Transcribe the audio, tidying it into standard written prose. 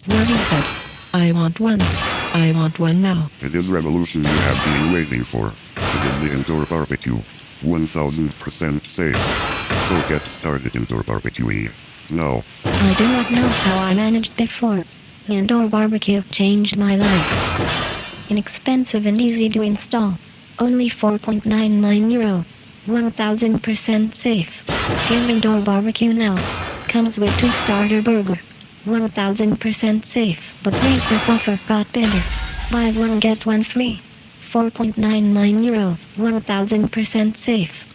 What is that? I want one. I want one now. It is revolution you have been waiting for. It is the indoor barbecue. 1000% safe. So get started indoor barbecuing. Now. I do not know how I managed before. The indoor barbecue changed my life. Inexpensive and easy to install. Only €4.99. 1000% safe. Get indoor barbecue now. Comes with 2 starter burger. 1000% safe. But wait, this offer got better. Buy one get one free. €4.99. 1000% safe.